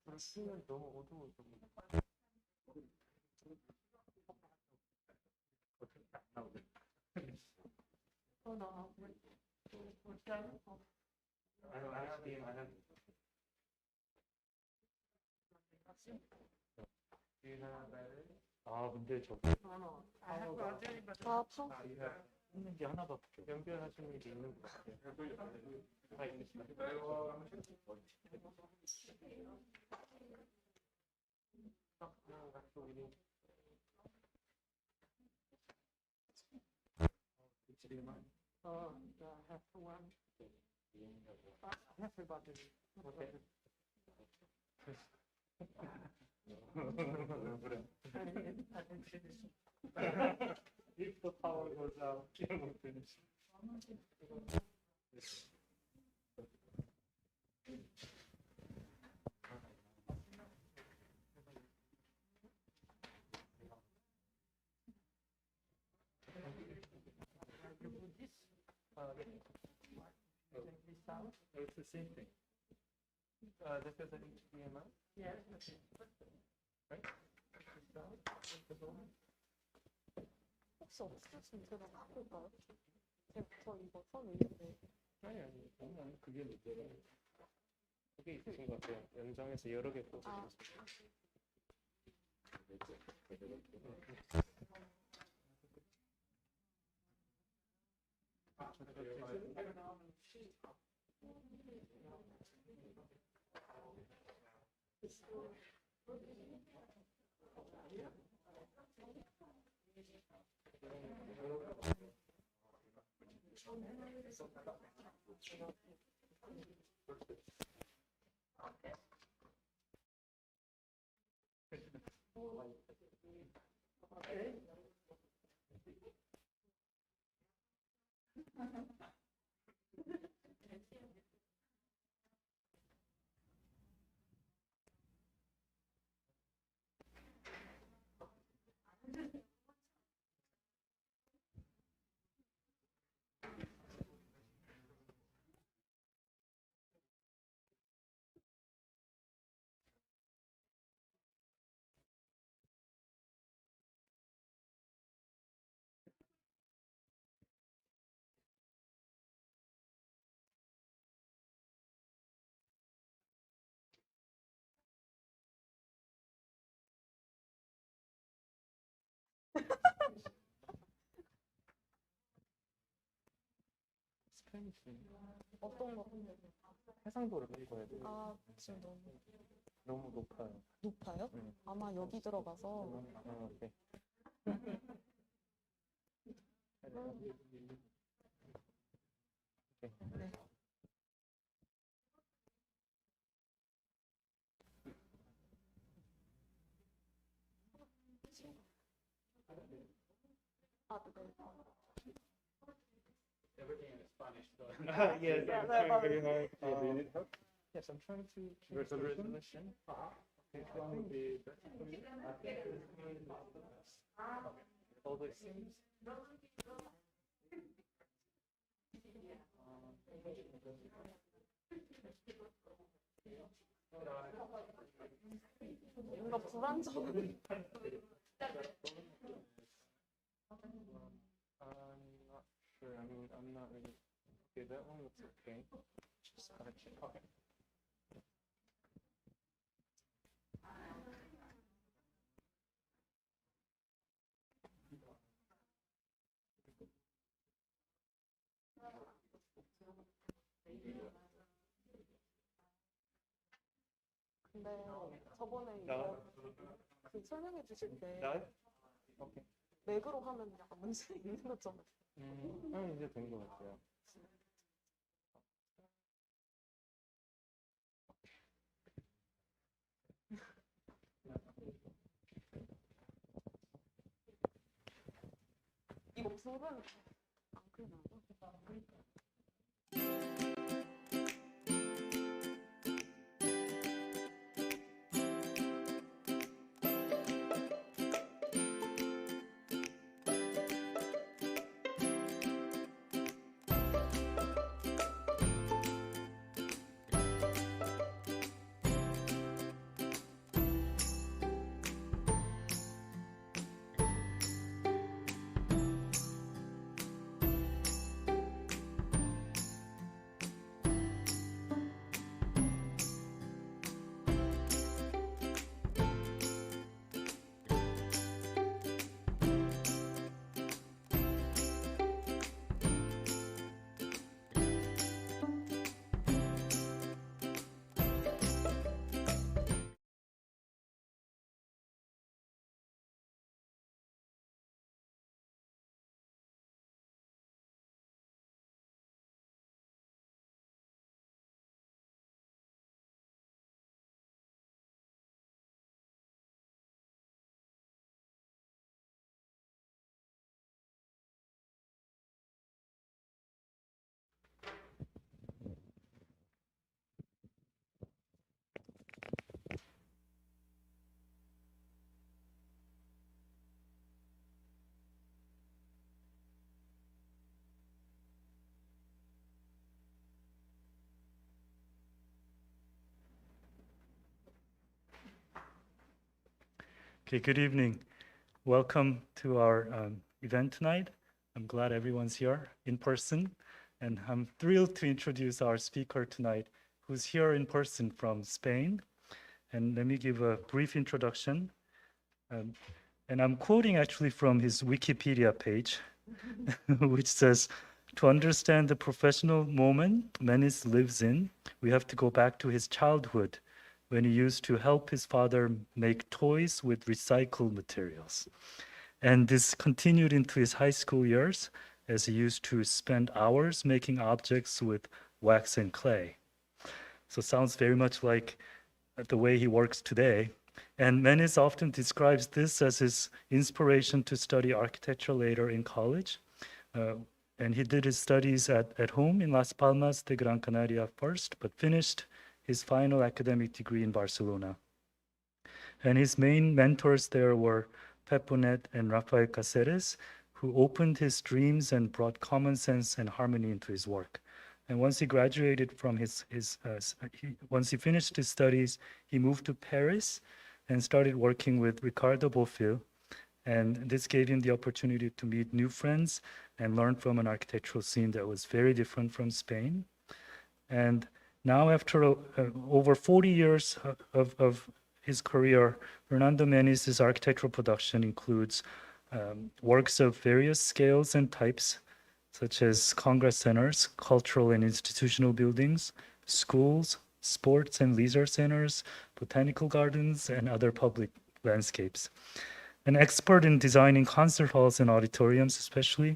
날씨는 너무 어두워서 어떻게 안 나오네. 아 근데 저 파워가 있는 게 하나밖에 없어요. 연결하시는 게 있는 것 같아요. 다 있으시죠? If the power goes out, you will finish. It's the same thing. This is an HDMI. Yeah. Right? 혹시 없으시면 제가 바꿀까요? 저 이거 선 있는데. 아니 그게 문제라. 그게 있으신 것 같아요. 연장해서 여러 개 꽂으셨어요. 스페니쉬. 어떤 거? 해상도를 읽어야 돼요. 아, 지금 너무 높아요. 높아요? 아마 여기 들어가서. 오케이. 네. Everything in Spanish, so. Yes, Yeah, I'm trying very hard. Do you need help? Yes, I'm trying to change the resolution. Which one would be better for you? Although it seems 뭔가 불안정. I'm not sure. I mean, I'm not really. Okay, that one looks okay. Just gotta check. Okay. 근데 저번에 이거 그 설명해 주실 때 That? Okay. 맥으로 하면 약간 문제 있는 것처럼. 이제 된 것 같아요. 이거 불은 안 끄나요? Okay, good evening. Welcome to our event tonight. I'm glad everyone's here in person, and I'm thrilled to introduce our speaker tonight, who's here in person from Spain. And let me give a brief introduction. And I'm quoting actually from his Wikipedia page, which says, to understand the professional moment Menis lives in, we have to go back to his childhood, when he used to help his father make toys with recycled materials. And this continued into his high school years, as he used to spend hours making objects with wax and clay. So sounds very much like the way he works today. And Menis often describes this as his inspiration to study architecture later in college. And he did his studies at home in Las Palmas de Gran Canaria first, but finished his final academic degree in Barcelona. And his main mentors there were Peponet and Rafael Caceres, who opened his dreams and brought common sense and harmony into his work. And once he graduated from once he finished his studies, he moved to Paris and started working with Ricardo Bofill. And this gave him the opportunity to meet new friends and learn from an architectural scene that was very different from Spain. And now, after over 40 years of his career, Fernando Menis' architectural production includes works of various scales and types, such as congress centers, cultural and institutional buildings, schools, sports and leisure centers, botanical gardens, and other public landscapes. An expert in designing concert halls and auditoriums especially,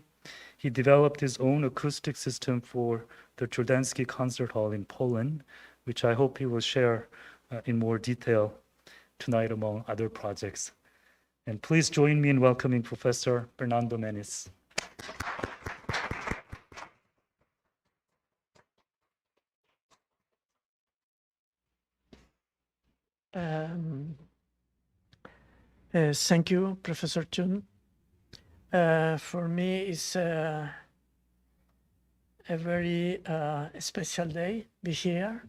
he developed his own acoustic system for the Jordansky Concert Hall in Poland, which I hope he will share in more detail tonight among other projects. And please join me in welcoming Professor Fernando Menis. Thank you, Professor Choon. For me, it's a very special day be here.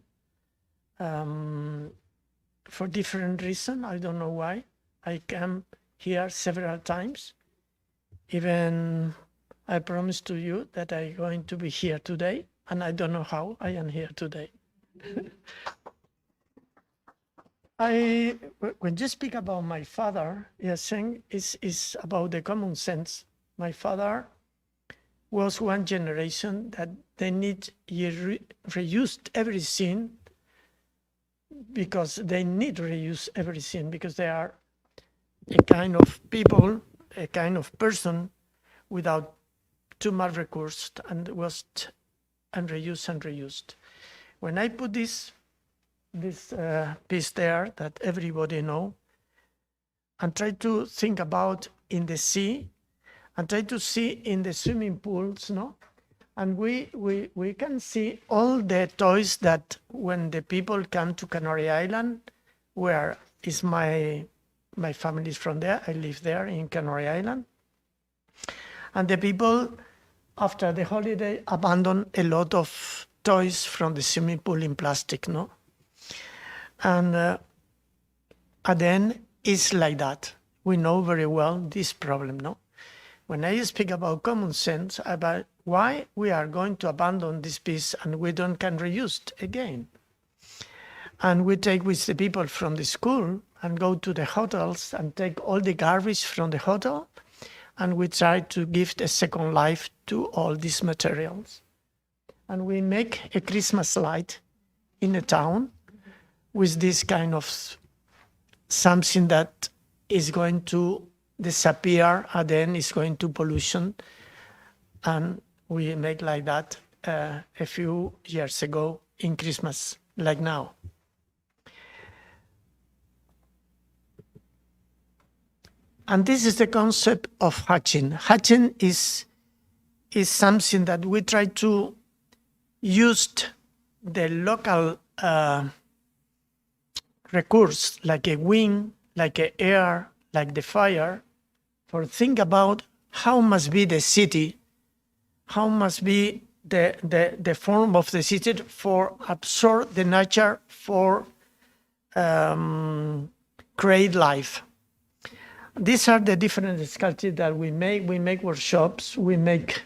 For different reasons, I don't know why. I came here several times. Even I promised to you that I'm going to be here today, and I don't know how I am here today. When you speak about my father, yes, saying is about the common sense. My father was one generation that they need reused everything because they need reuse everything because they are a kind of people, a kind of person without too much recourse and was and reused. When I put this piece there that everybody know, and try to think about in the sea, and try to see in the swimming pools, no? And we can see all the toys that when the people come to Canary Island, where is my family is from there, I live there in Canary Island. And the people, after the holiday, abandon a lot of toys from the swimming pool in plastic, no? And then it's like that. We know very well this problem, no? When I speak about common sense, about why we are going to abandon this piece and we can reuse it again. And we take with the people from the school and go to the hotels and take all the garbage from the hotel, and we try to give a second life to all these materials. And we make a Christmas light in a town with this kind of something that is going to disappear and then it's going to pollution. And we make like that a few years ago in Christmas, like now. And this is the concept of hatching. Hatching is something that we try to use the local recourse, like a wind, like a air, like the fire, for think about how must be the city, how must be the form of the city for absorb the nature, for create life. these are the different sculptures that we make. We make workshops. We make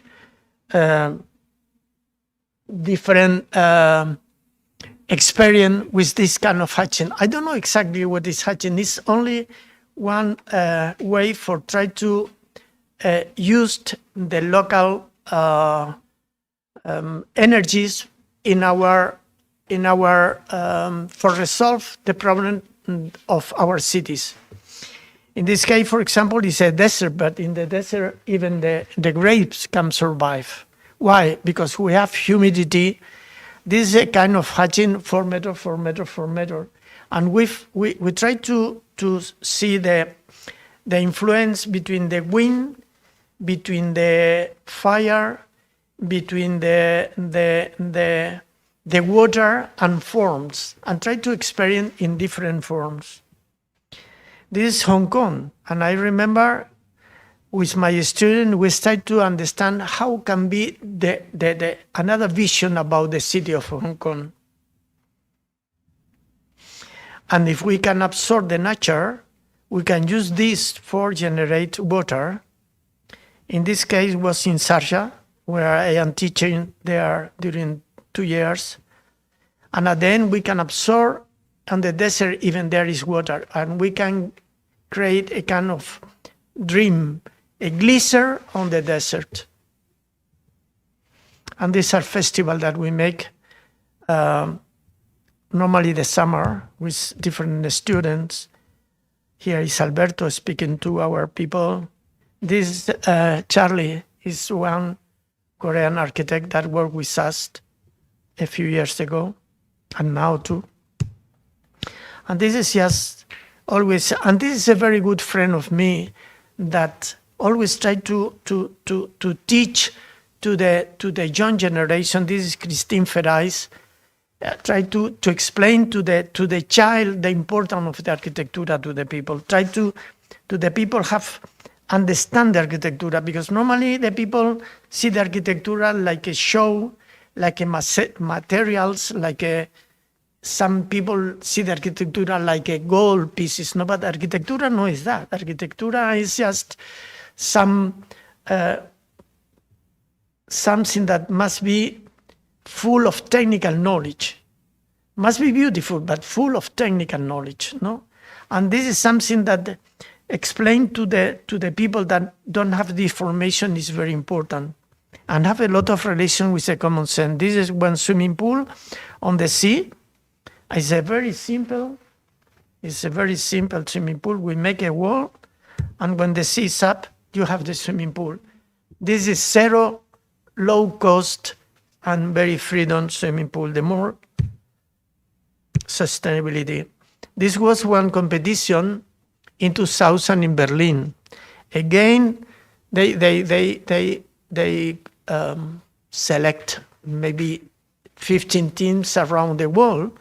different experience with this kind of hatching. I don't know exactly what is hatching. It's only one way for try to use the local energies in our for resolve the problem of our cities. In this case, for example, it's a desert, but in the desert, even the grapes can survive. Why? Because we have humidity. This is a kind of hatching 4 meter, 4 meter, 4 meter. And we try to see the influence between the wind, between the fire, between the water and forms, and try to experience in different forms. This is Hong Kong, and I remember with my student, we start to understand how can be the another vision about the city of Hong Kong. And if we can absorb the nature, we can use this for generate water. In this case, was in Sharjah, where I am teaching there during 2 years. And at the end, we can absorb on the desert, even there is water, and we can create a kind of dream, a geyser on the desert. And these are festivals that we make normally the summer with different students. Here is Alberto speaking to our people. This Charlie is one Korean architect that worked with us a few years ago, and now too. And this is just always, and this is a very good friend of me that always try to teach to the young generation. This is Christine Ferrais. Try to explain to the child the importance of the architectura to the people. Try to the people have understand the architectura, because normally the people see the architectura like a show, like a materials, like a some people see the architectura like a gold pieces. No, but architectura no is that. Architectura is just something that must be full of technical knowledge. Must be beautiful, but full of technical knowledge. No, and this is something that explain to the people that don't have this formation is very important, and have a lot of relation with the common sense. This is one swimming pool on the sea. It's a very simple swimming pool. We make a wall, and when the sea is up, you have the swimming pool. This is zero, low cost, and very freedom swimming pool. The more sustainability. This was one competition in 2000 in Berlin. Again, they select maybe 15 teams around the world,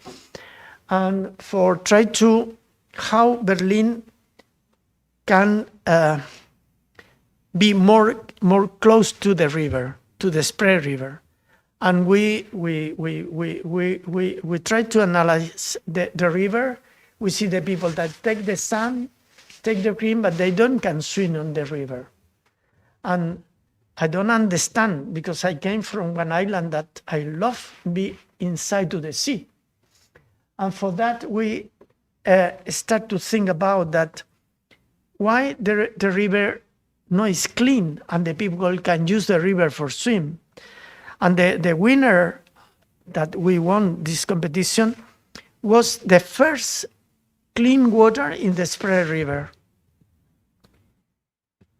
and for try to how Berlin can be more close to the river, to the Spree River. And we try to analyze the river. We see the people that take the sun, take the cream, but they don't can swim on the river. And I don't understand, because I came from one island that I love be inside to the sea. And for that, we start to think about that, why the river no is clean and the people can use the river for swim. And the winner that we won this competition was the first clean water in the Spree River.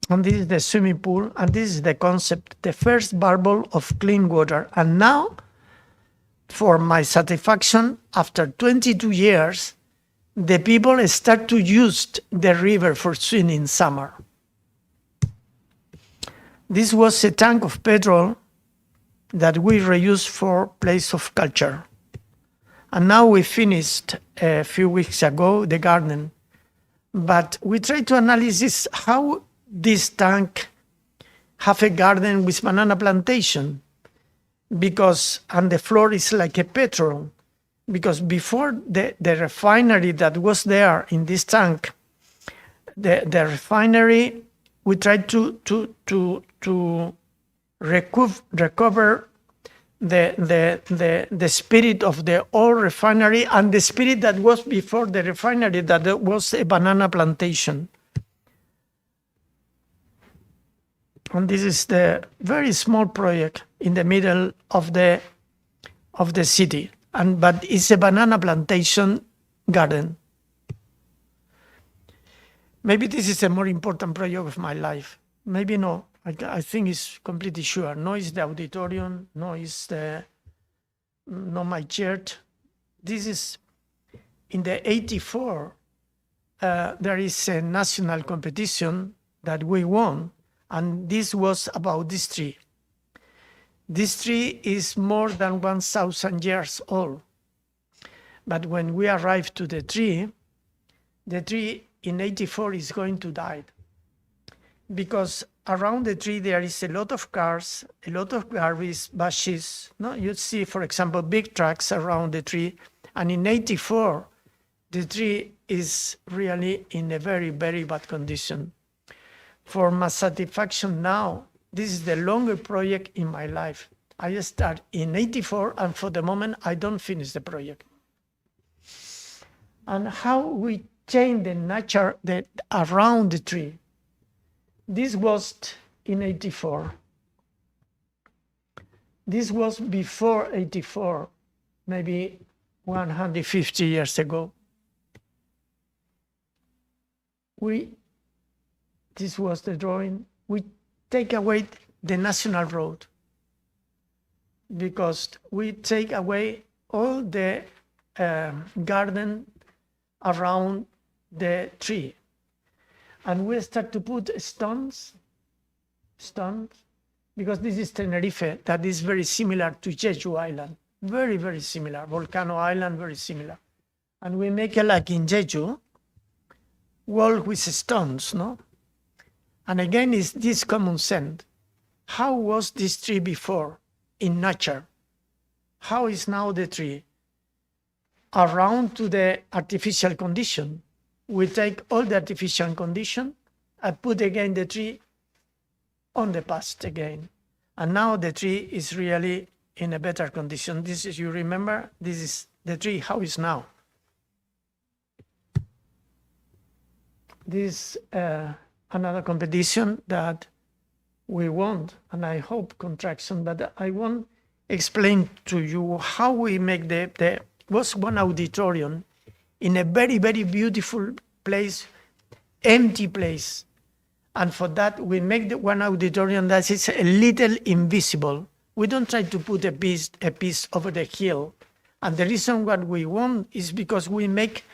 And this is the swimming pool, and this is the concept, the first bubble of clean water. And now, for my satisfaction, after 22 years, the people start to use the river for swimming in summer. This was a tank of petrol that we reused for place of culture. And now we finished a few weeks ago the garden. But we try to analyze how this tank have a garden with banana plantation, and the floor is like a petrol, because before the refinery that was there in this tank, the refinery, we tried to recover the spirit of the old refinery and the spirit that was before the refinery, that was a banana plantation. And this is the very small project in the middle of the city, but it's a banana plantation garden. Maybe this is a more important project of my life. Maybe no. I think it's completely sure. No, it's the auditorium. No, it's not my church. This is in the 84. There is a national competition that we won, and this was about this tree. This tree is more than 1,000 years old. But when we arrived to the tree in 84 is going to die, because around the tree there is a lot of cars, a lot of garbage, bushes. No, you see, for example, big trucks around the tree. And in 84, the tree is really in a very, very bad condition. For my satisfaction now, this is the longer project in my life. I start in 84, and for the moment, I don't finish the project. And how we change the nature around the tree. This was in 84. This was before 84, maybe 150 years ago. This was the drawing. We take away the national road because we take away all the garden around the tree. And we start to put stones, because this is Tenerife, that is very similar to Jeju Island. Very, very similar. Volcano Island, very similar. And we make it like in Jeju, wall with stones, no? And again, is this common sense. How was this tree before in nature? How is now the tree? Around to the artificial condition. We take all the artificial condition and put again the tree on the past again. And now the tree is really in a better condition. This is, you remember, this is the tree, how is now. This another competition that we won, and I hope contraction, but I won't explain to you how we make was one auditorium in a very, very beautiful place, empty place. And for that, we make the one auditorium that is a little invisible. We don't try to put a piece over the hill. And the reason what we want is because we make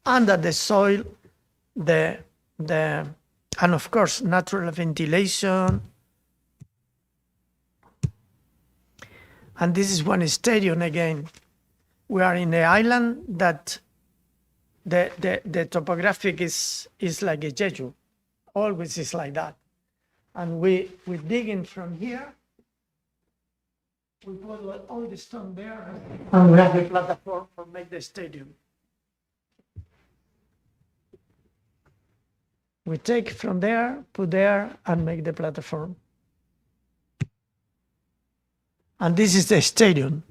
under the soil and of course, natural ventilation. And this is one stadium again. We are in an island that the topographic is like a Jeju. Always is like that. And we dig in from here. We put all the stone there. And we have the platform to make the stadium. We take from there, put there, and make the platform. And this is the stadium.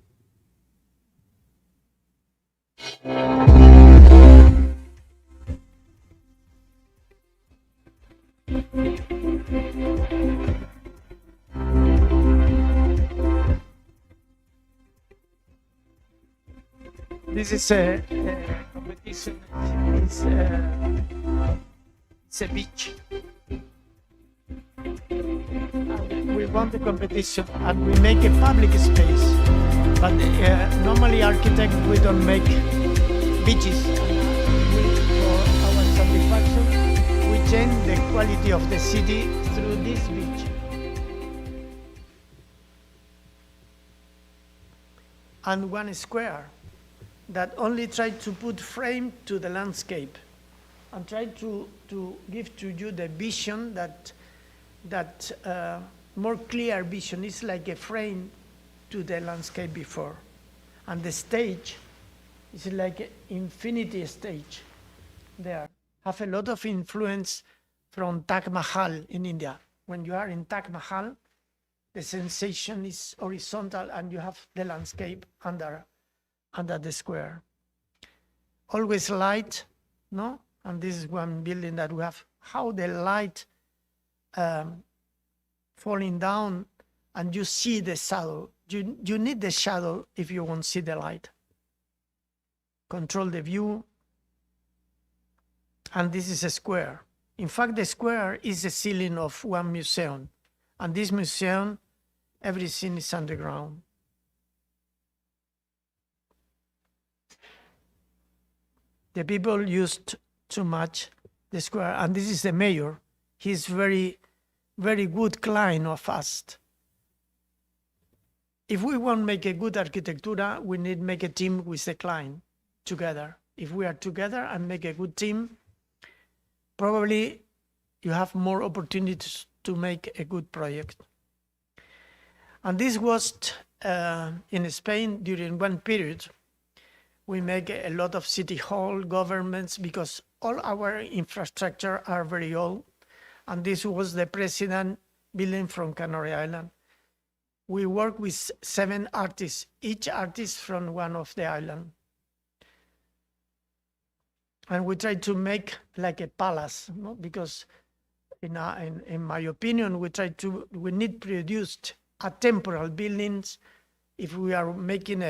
This is a competition. It's a beach. And we won the competition and we make a public space. But normally architects, we don't make beaches. For our satisfaction, we change the quality of the city through this beach. And one square that only tried to put frame to the landscape and try to give to you the vision that more clear vision is like a frame to the landscape before. And the stage is like an infinity stage there. have a lot of influence from Taj Mahal in India. When you are in Taj Mahal, the sensation is horizontal and you have the landscape under the square. Always light, no? And this is one building that we have, how the light falling down and you see the shadow. You need the shadow if you won't see the light. Control the view. And this is a square. In fact, the square is the ceiling of one museum. And this museum, everything is underground. The people used too much the square. And this is the mayor. He's very, very good client of us. If we want to make a good architectura, we need to make a team with the client together. If we are together and make a good team, probably you have more opportunities to make a good project. And this was in Spain during one period. We make a lot of city hall governments because all our infrastructure are very old. And this was the president building from Canary Island. We work with 7 artists, each artist from one of the island. And we try to make like a palace, no? Because in my opinion, we need produced a temporal buildings. If we are making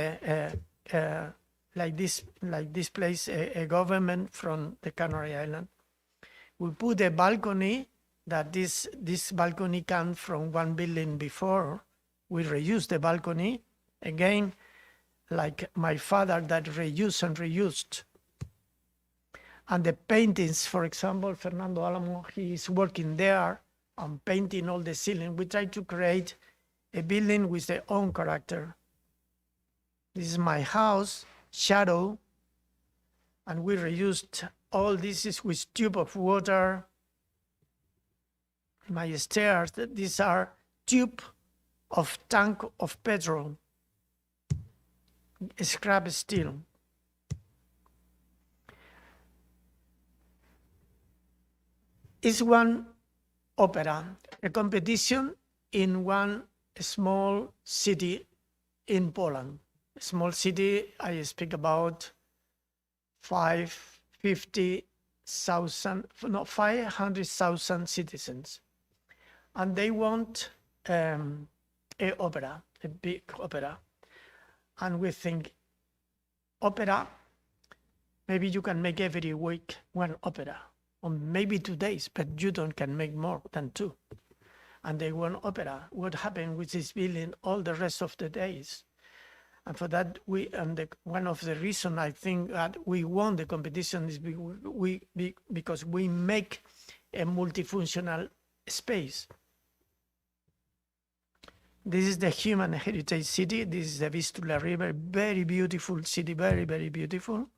like this place, a government from the Canary Island, we put a balcony that this balcony comes from one building before. We reuse the balcony again, like my father that reused and reused. And the paintings, for example, Fernando Alamo, he is working there and painting all the ceiling. We try to create a building with their own character. This is my house, shadow, and we reused all this is with tube of water. My stairs, these are tube of tank of petrol, scrap steel. It's one opera, a competition in one small city in Poland. A small city, I speak about 500,000 citizens. And they want an opera, a big opera. And we think, opera, maybe you can make every week one opera, or maybe 2 days, but you can make more than 2. And they want opera. What happened with this building all the rest of the days? And for that, one of the reasons I think that we won the competition is because we make a multifunctional space. This is the human heritage city. This is the Vistula River, very beautiful city, very, very beautiful.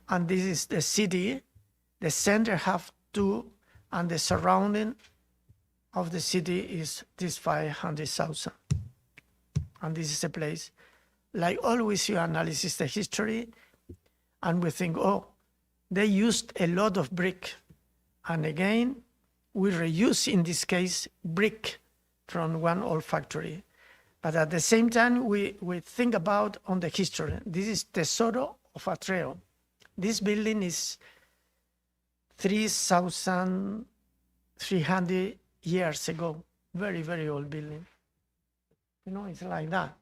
And this is the city. The center have 2, and the surrounding of the city is this 500,000. And this is a place, like always you analyze the history, and we think, oh, they used a lot of brick. And again, we reuse, in this case, brick from one old factory. But at the same time, we think about on the history. This is Tesoro of Atreo. This building is 3,300 years ago. Very, very old building. You know, it's like that.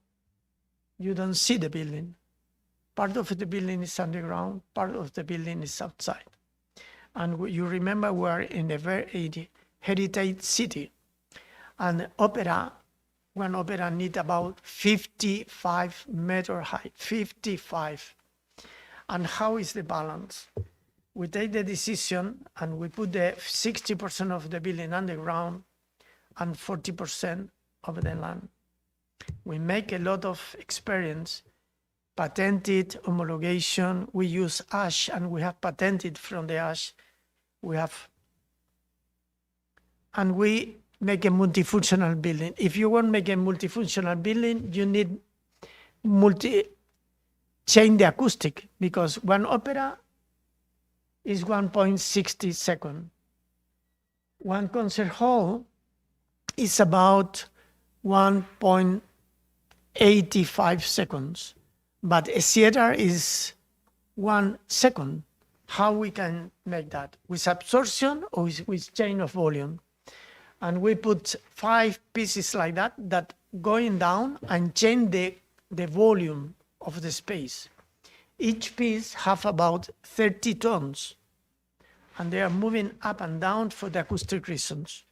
You don't see the building. Part of the building is underground, part of the building is outside. And you remember we are in a very heritage city. And one opera needs about 55 meter height, 55. And how is the balance? We take the decision and we put the 60% of the building underground and 40% of the land. We make a lot of experience, patented homologation. We use ash and we have patented from the ash. And we make a multifunctional building. If you want to make a multifunctional building, you need change the acoustic, because one opera is 1.60 seconds. One concert hall is about 1.85 seconds, but a theater is 1 second. How we can make that? With absorption or with change of volume? And we put 5 pieces like that, that going down and change the volume of the space. Each piece have about 30 tones, and they are moving up and down for the acoustic reasons.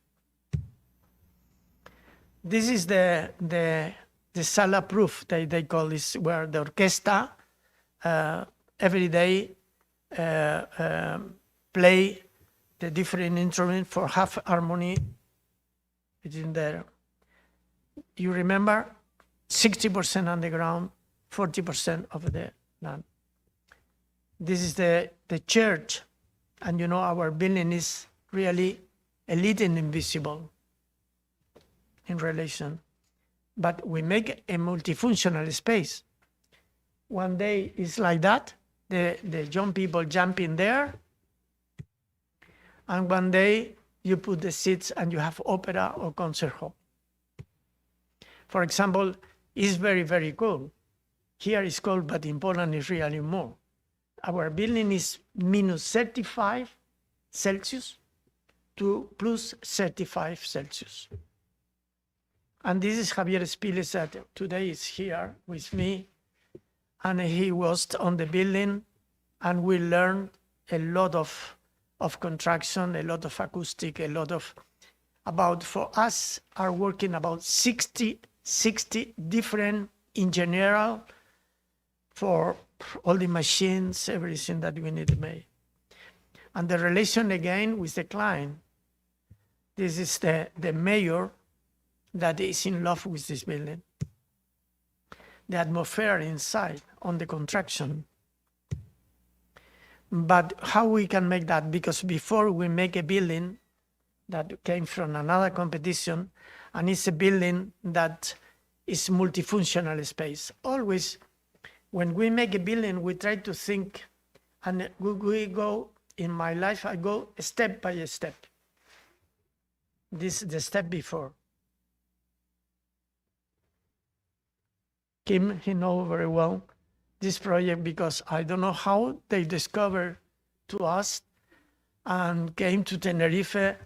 This is the sala proof, they call this, where the orchestra every day play the different instruments for half harmony. It's in there. You remember, 60% underground, 40% over the land. This is the church, and you know our building is really a little invisible in relation, but we make a multifunctional space. One day it's like that, the young people jump in there, and one day you put the seats and you have opera or concert hall. For example, it's very, very cold. Here it's cold, but in Poland it's really more. Our building is minus 35 Celsius to plus 35 Celsius. And this is Javier Spiles that today is here with me, and he was on the building, and we learned a lot of contraction, a lot of acoustic, a lot of, about, for us, are working about 60 different engineering for all the machines, everything that we need to make. And the relation again with the client. This is the mayor that is in love with this building. The atmosphere inside on the contraction. But how we can make that? Because before we make a building that came from another competition, and it's a building that is multifunctional space. Always, when we make a building, we try to think, and we go, in my life, I go step by step. This is the step before. Kim, he knows very well this project, because I don't know how they discovered to us and came to Tenerife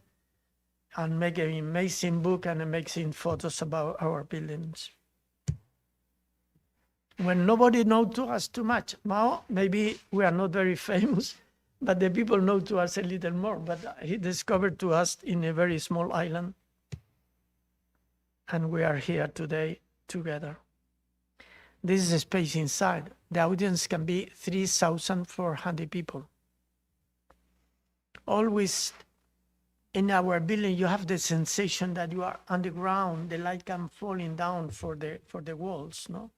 and make an amazing book and amazing photos about our buildings. When nobody knows to us too much, now maybe we are not very famous, but the people know to us a little more. But he discovered to us in a very small island, and we are here today together. This is a space inside. The audience can be 3,400 people. Always in our building, you have the sensation that you are underground. The light can falling down for the walls, no?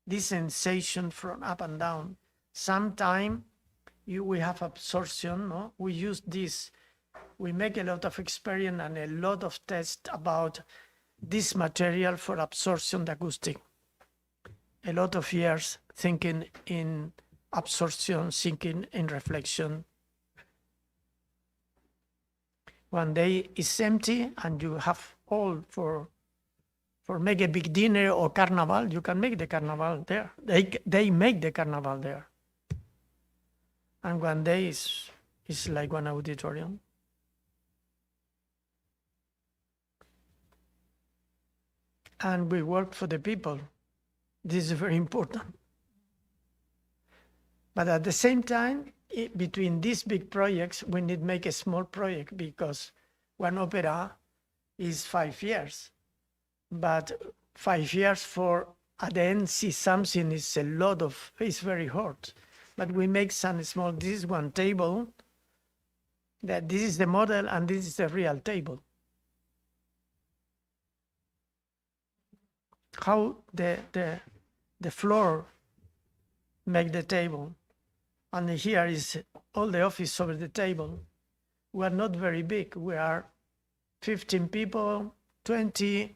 This sensation from up and down. Sometime we have absorption, no? We use this. We make a lot of experience and a lot of tests about this material for absorption the acoustic. A lot of years thinking in absorption, thinking in reflection. One day it's empty and you have all for make a big dinner or carnival. You can make the carnival there. They make the carnival there. And one day it's like one auditorium. And we work for the people. This is very important. But at the same time, between these big projects, we need to make a small project, because one opera is 5 years. But 5 years for at the end see something is a lot of, it's very hard. But we make some small, this is one table, that this is the model and this is the real table. How the floor make the table. And here is all the office over the table. We are not very big. We are 15 people, 20,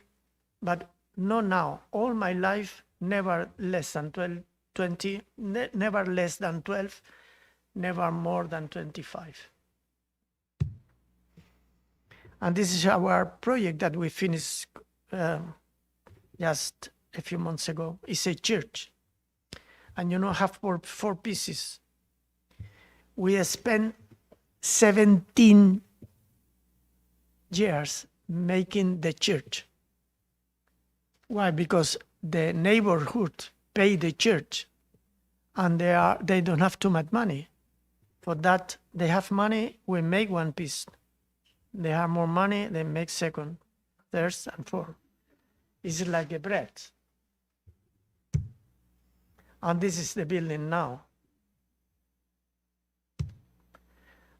but not now. All my life, never less than 20, never less than 12, never more than 25. And this is our project that we finished just a few months ago. It's a church. And have four pieces. We spent 17 years making the church. Why? Because the neighborhood pay the church, and they don't have too much money. For that, they have money, we make one piece. They have more money, they make second, third, and fourth. It's like a bread. And this is the building now.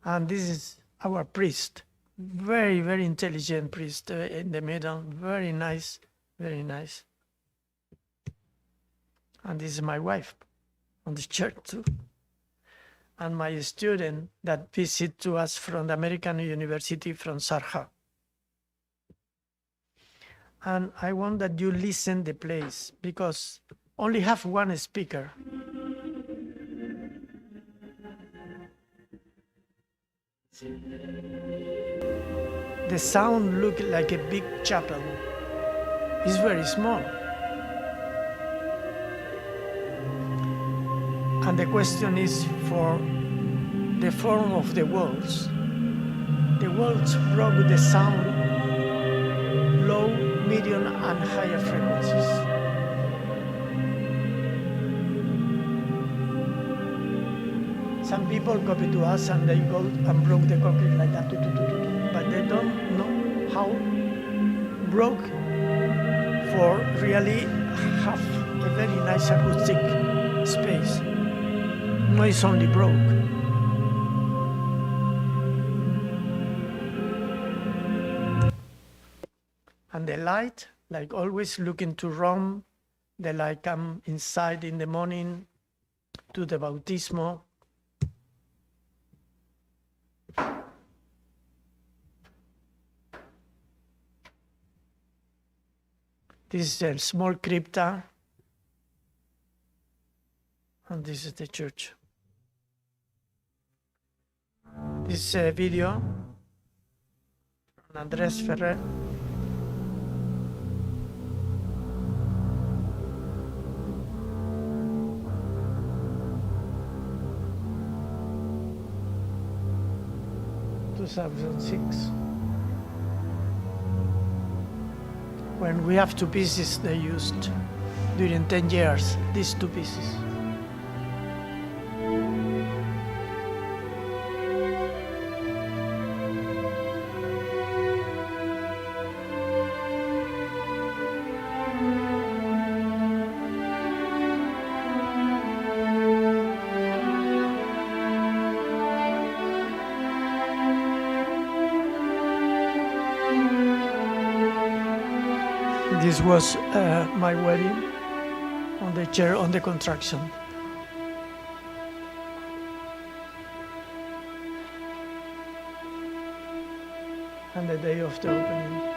And this is our priest. Very, very intelligent priest in the middle. Very nice, very nice. And this is my wife on the church too. And my student that visit to us from the American University from Sarja. And I want that you listen the place because only have one speaker. The sound look like a big chapel. It's very small. And the question is for the form of the walls. The walls broke the sound, low, medium, and higher frequencies. Some people copy to us and they go and broke the concrete like that, but they don't know how broke for really have a very nice acoustic space. No, it's only broke. And the light, like always looking to Rome, the light come inside in the morning to the bautismo. This is a small crypta, and this is the church. This is a video from Andrés Ferrer. In 2006. When we have two pieces, they used during 10 years, these two pieces. This was my wedding on the chair on the construction. And the day of the opening.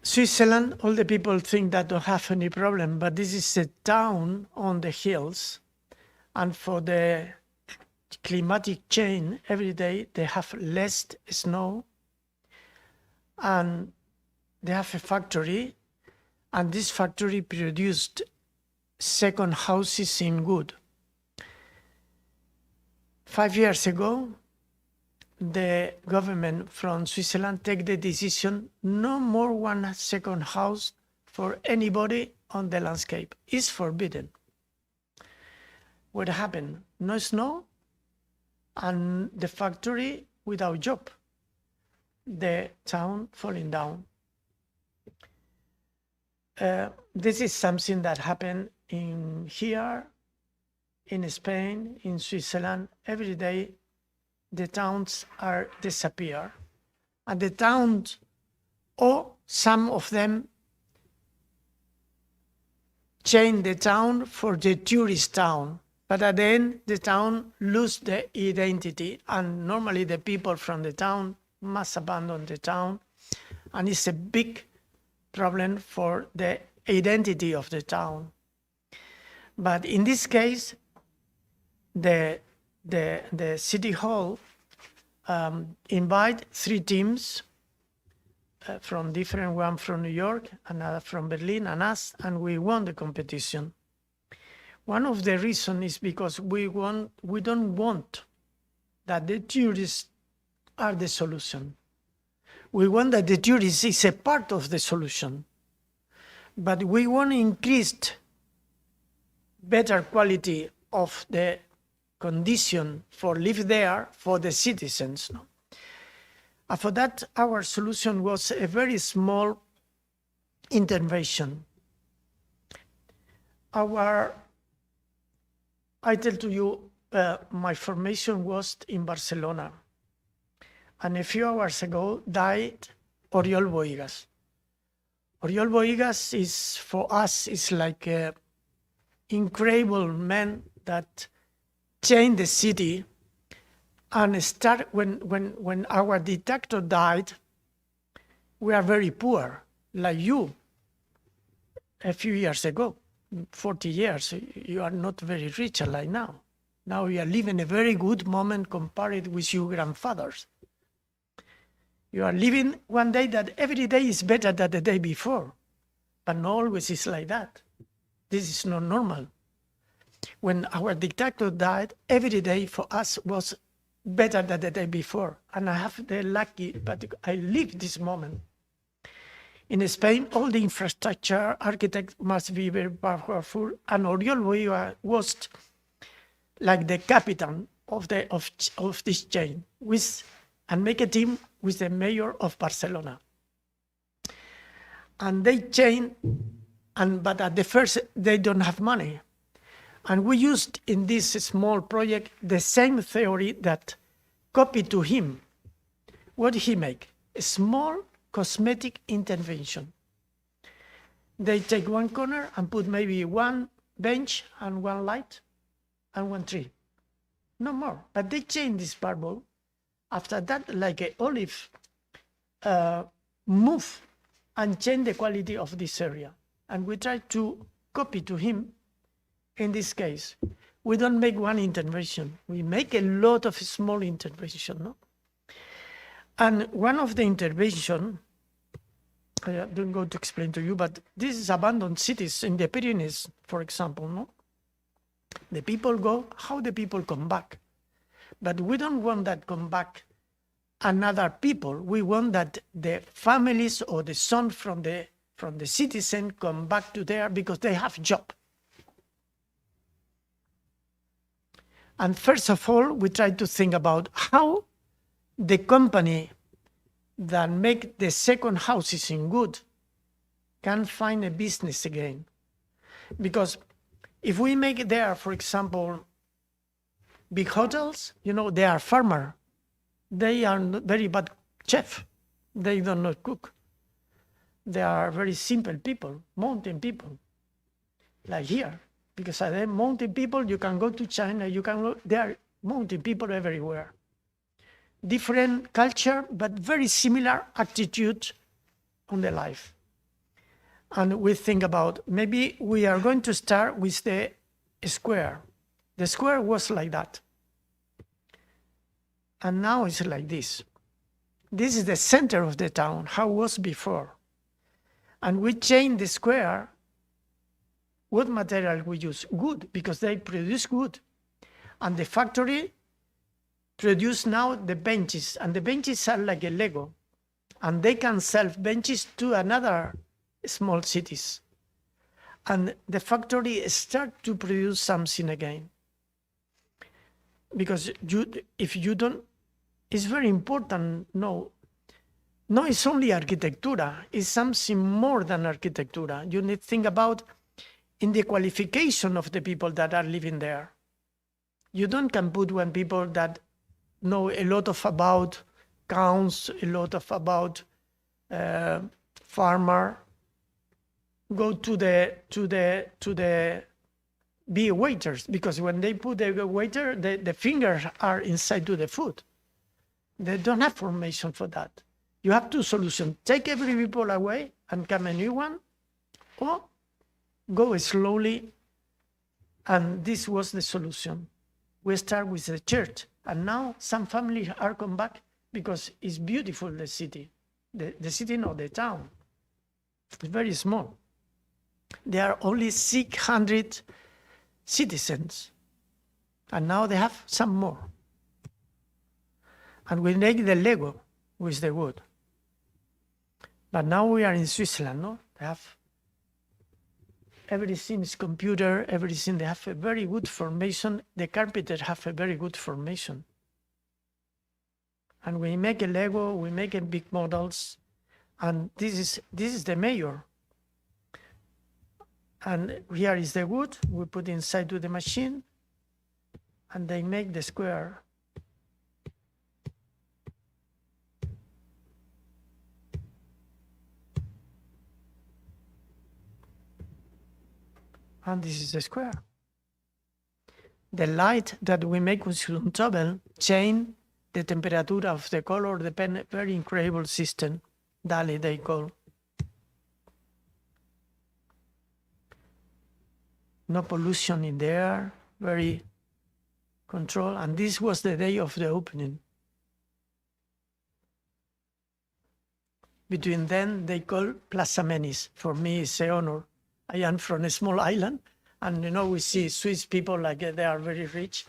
Switzerland, all the people think that don't have any problem, but this is a town on the hills. And for the climatic change, every day they have less snow. And they have a factory, and this factory produced second houses in wood. 5 years ago, the government from Switzerland take the decision no more one second house for anybody on the landscape. It's forbidden. What happened? No snow and the factory without job. The town falling down. This is something that happened in here in Spain, in Switzerland, every day the towns are disappear. And the towns, or some of them, change the town for the tourist town. But at the end, the town lose the identity, and normally the people from the town must abandon the town, and it's a big problem for the identity of the town. But in this case, the city hall invite 3 teams from different, one from New York, another from Berlin, and us, and we won the competition. One of the reasons is because we don't want that the tourists are the solution. We want that the tourist is a part of the solution, but we want increased better quality of the condition for live there for the citizens. No? And for that, our solution was a very small intervention. I tell to you, my formation was in Barcelona. And a few hours ago died Oriol Bohigas. Oriol Bohigas is, for us, is like an incredible man that changed the city. And when our dictator died, we are very poor, like you, a few years ago. 40 years, you are not very rich like now. Now you are living a very good moment compared with your grandfathers. You are living one day that every day is better than the day before, but not always is like that. This is not normal. When our dictator died, every day for us was better than the day before. And I have the lucky, but I live this moment. In Spain, all the infrastructure, architects must be very powerful, and Oriol Bohigas was like the captain of this chain, and make a team with the mayor of Barcelona. And they chain, but at the first they don't have money. And we used in this small project the same theory that copied to him. What did he make? A small cosmetic intervention. They take one corner and put maybe one bench and one light and one tree. No more. But they change this marble. After that, like an olive, move and change the quality of this area. And we try to copy to him. In this case, we don't make one intervention. We make a lot of small intervention. No? And one of the intervention, I don't go to explain to you, but this is abandoned cities in the Pyrenees, for example. No, the people go. How the people come back? But we don't want that come back another people. We want that the families or the son from the citizen come back to there because they have job. And first of all, we try to think about how the company that make the second houses in good can find a business again. Because if we make there, for example, big hotels, they are farmer. They are not very bad chef. They don't know cook. They are very simple people, mountain people, like here. Because at the mountain people, you can go to China, there are mountain people everywhere. Different culture, but very similar attitude on the life. And we think about, maybe we are going to start with the square. The square was like that. And now it's like this. This is the center of the town, how it was before. And we change the square. What material we use? Good, because they produce good. And the factory produce now the benches, and the benches are like a Lego. And they can sell benches to another small cities. And the factory start to produce something again. Because if you don't, it's very important, no, it's only architectura, it's something more than architectura. You need to think about in the qualification of the people that are living there. You don't can put when people that know a lot of about counts, a lot of about farmer, go to the be waiters, because when they put the waiter, the fingers are inside to the food. They don't have formation for that. You have two solutions: take every people away and come a new one, or go slowly. And this was the solution. We start with the church, and now some families are come back because it's beautiful, the city. The city, not the town. It's very small. There are only 600 citizens, and now they have some more. And we make the Lego with the wood. But now we are in Switzerland, no? They have everything is computer, everything. They have a very good formation. The carpenters have a very good formation. And we make a Lego, we make a big models, and this is the mayor. And here is the wood. We put inside to the machine, and they make the square. And this is the square. The light that we make with Suntobel change the temperature of the color, depend very incredible system, DAAE they call. No pollution in the air, very control. And this was the day of the opening. Between them, they call Plaza Menis. For me, it's an honor. I am from a small island, and we see Swiss people like they are very rich.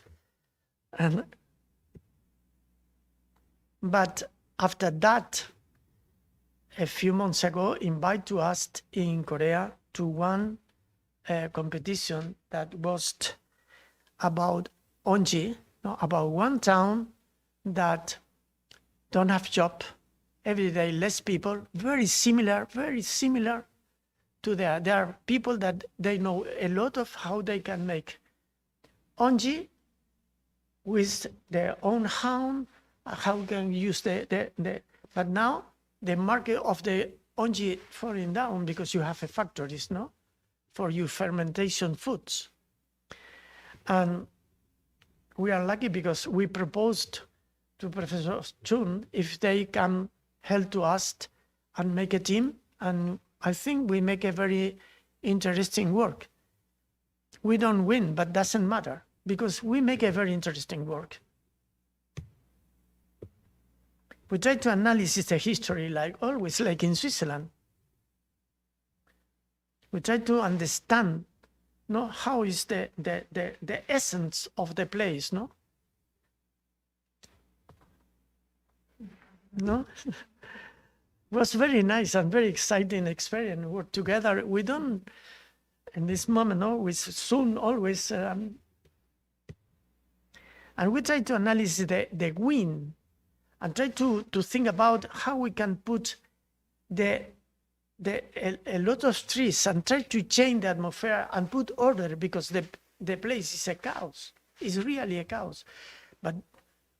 But after that, a few months ago, invited to us in Korea to one competition that was about Onji, about one town that don't have job, every day less people, very similar to there. There are people that they know a lot of how they can make Onji with their own hound, how can use but now the market of the Onji falling down because you have a factories, no? For your fermentation foods. And we are lucky because we proposed to Professor Choon if they can help to us and make a team, and I think we make a very interesting work. We don't win, but doesn't matter, because we make a very interesting work. We try to analyze the history, like always, like in Switzerland. We try to understand, how is the essence of the place, no? No? It was very nice and very exciting experience. Work together. We don't, in this moment, we soon always, and we try to analyze the wind and try to think about how we can put a lot of trees and try to change the atmosphere and put order, because the place is a chaos. It's really a chaos. But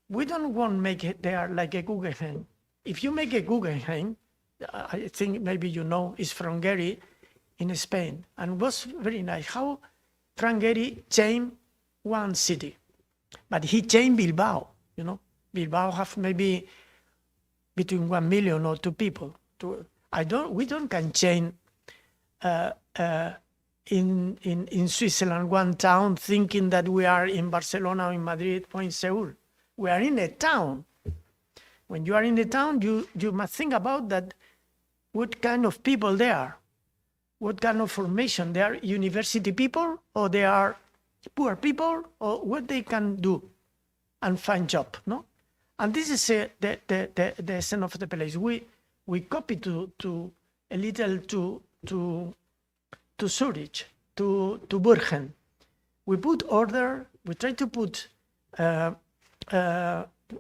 we don't want to make it there like a Guggenheim. If you make a Guggenheim, I think maybe is from Gehry in Spain, and was very nice how Frank Gehry changed one city, but he changed Bilbao. Bilbao have maybe between 1 million or 2 people. We don't can change in Switzerland one town thinking that we are in Barcelona or in Madrid or in Seoul. We are in a town. When you are in the town, you must think about that. What kind of people they are? What kind of formation? They are university people, or they are poor people, or what they can do and find job, no? And this is the essence of the place. We copy to a little to Zurich, to Bergen. We put order. We try to put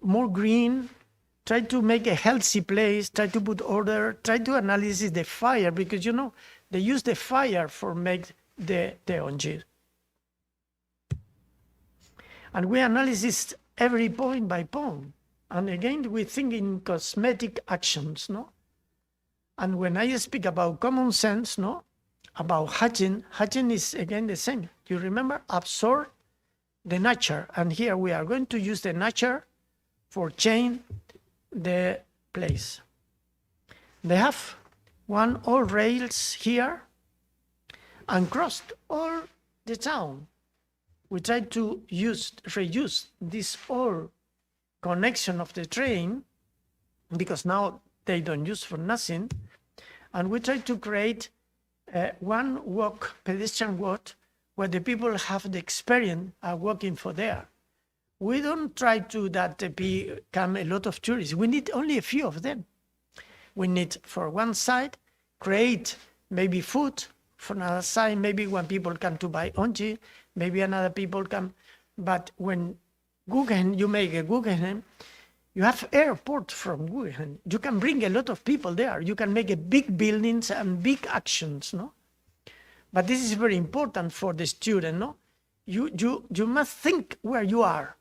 more green. Try to make a healthy place, try to put order, try to analyze the fire, because, they use the fire for make the Onji. And we analyze this every point by point. And again, we think in cosmetic actions, no? And when I speak about common sense, no? About hygiene is again the same. You remember, absorb the nature. And here we are going to use the nature for change the place. They have one all rails here and crossed all the town. We try to reuse this all connection of the train, because now they don't use for nothing. And we try to create one pedestrian walk, where the people have the experience of walking for there. We don't try to that become a lot of tourists. We need only a few of them. We need, for one side, create maybe food. For another side, maybe when people come to buy onji, maybe another people come. But when Guggenheim, you make a Guggenheim, you have airport from Guggenheim. You can bring a lot of people there. You can make a big buildings and big actions, no? But this is very important for the student, no? You must think where you are.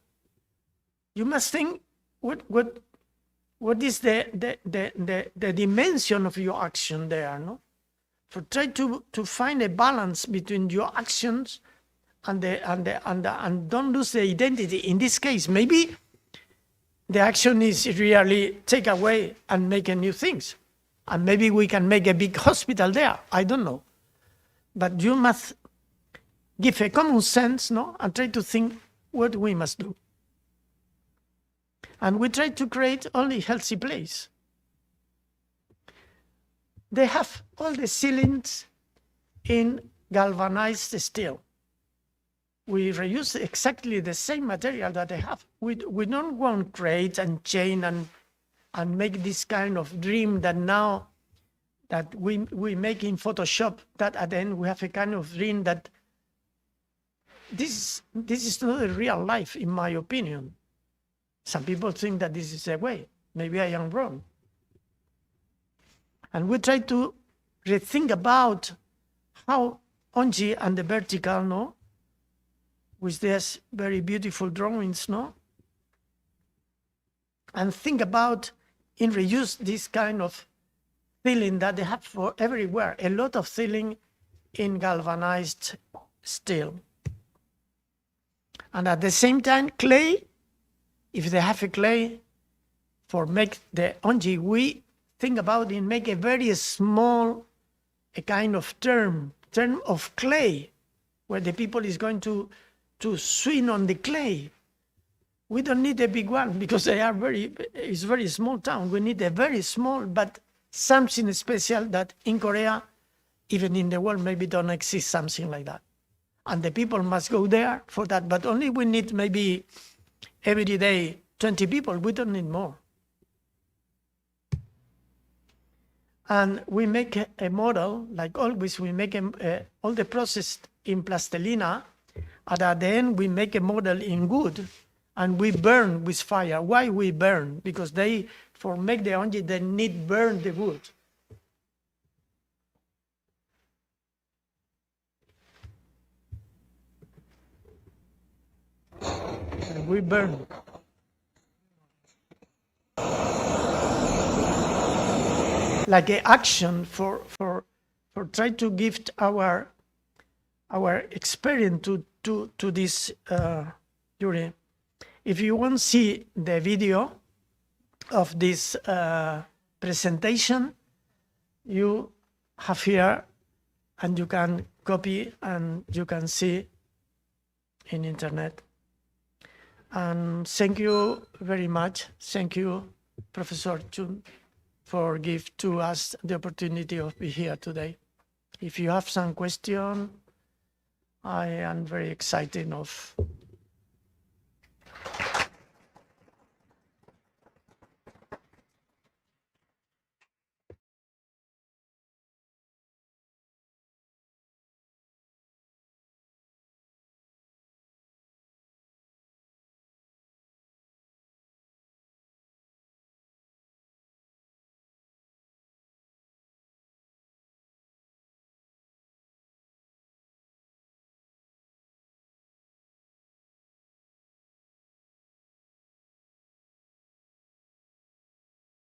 You must think what is the dimension of your action there, no? For try to find a balance between your actions and don't lose the identity. In this case, maybe the action is really take away and make a new things. And maybe we can make a big hospital there. I don't know. But you must give a common sense, no? And try to think what we must do. And we try to create only healthy place. They have all the ceilings in galvanized steel. We reuse exactly the same material that they have. We don't want to create and change and make this kind of dream that now that we make in Photoshop, that at the end we have a kind of dream that this is not a real life, in my opinion. Some people think that this is the way. Maybe I am wrong. And we try to rethink about how Onji and the vertical, no, with these very beautiful drawings, no, and think about in reuse this kind of feeling that they have for everywhere. A lot of feeling in galvanized steel. And at the same time, clay, if they have a clay for make the Onji, we think about it, make a very small, a kind of term of clay, where the people is going to swing on the clay. We don't need a big one because it's very small town. We need a very small, but something special that in Korea, even in the world, maybe don't exist something like that. And the people must go there for that, but only we need maybe every day 20 people. We don't need more. And we make a model, like always, we make all the process in plastilina, and at the end we make a model in wood, and we burn with fire. Why we burn? Because for make the onji, they need burn the wood. And we burn. Like an action for try to give our experience to this jury. If you want to see the video of this presentation, you have here, and you can copy and you can see in internet. And thank you very much. Thank you, Professor Choon, for giving to us the opportunity of being here today. If you have some question, I am very excited of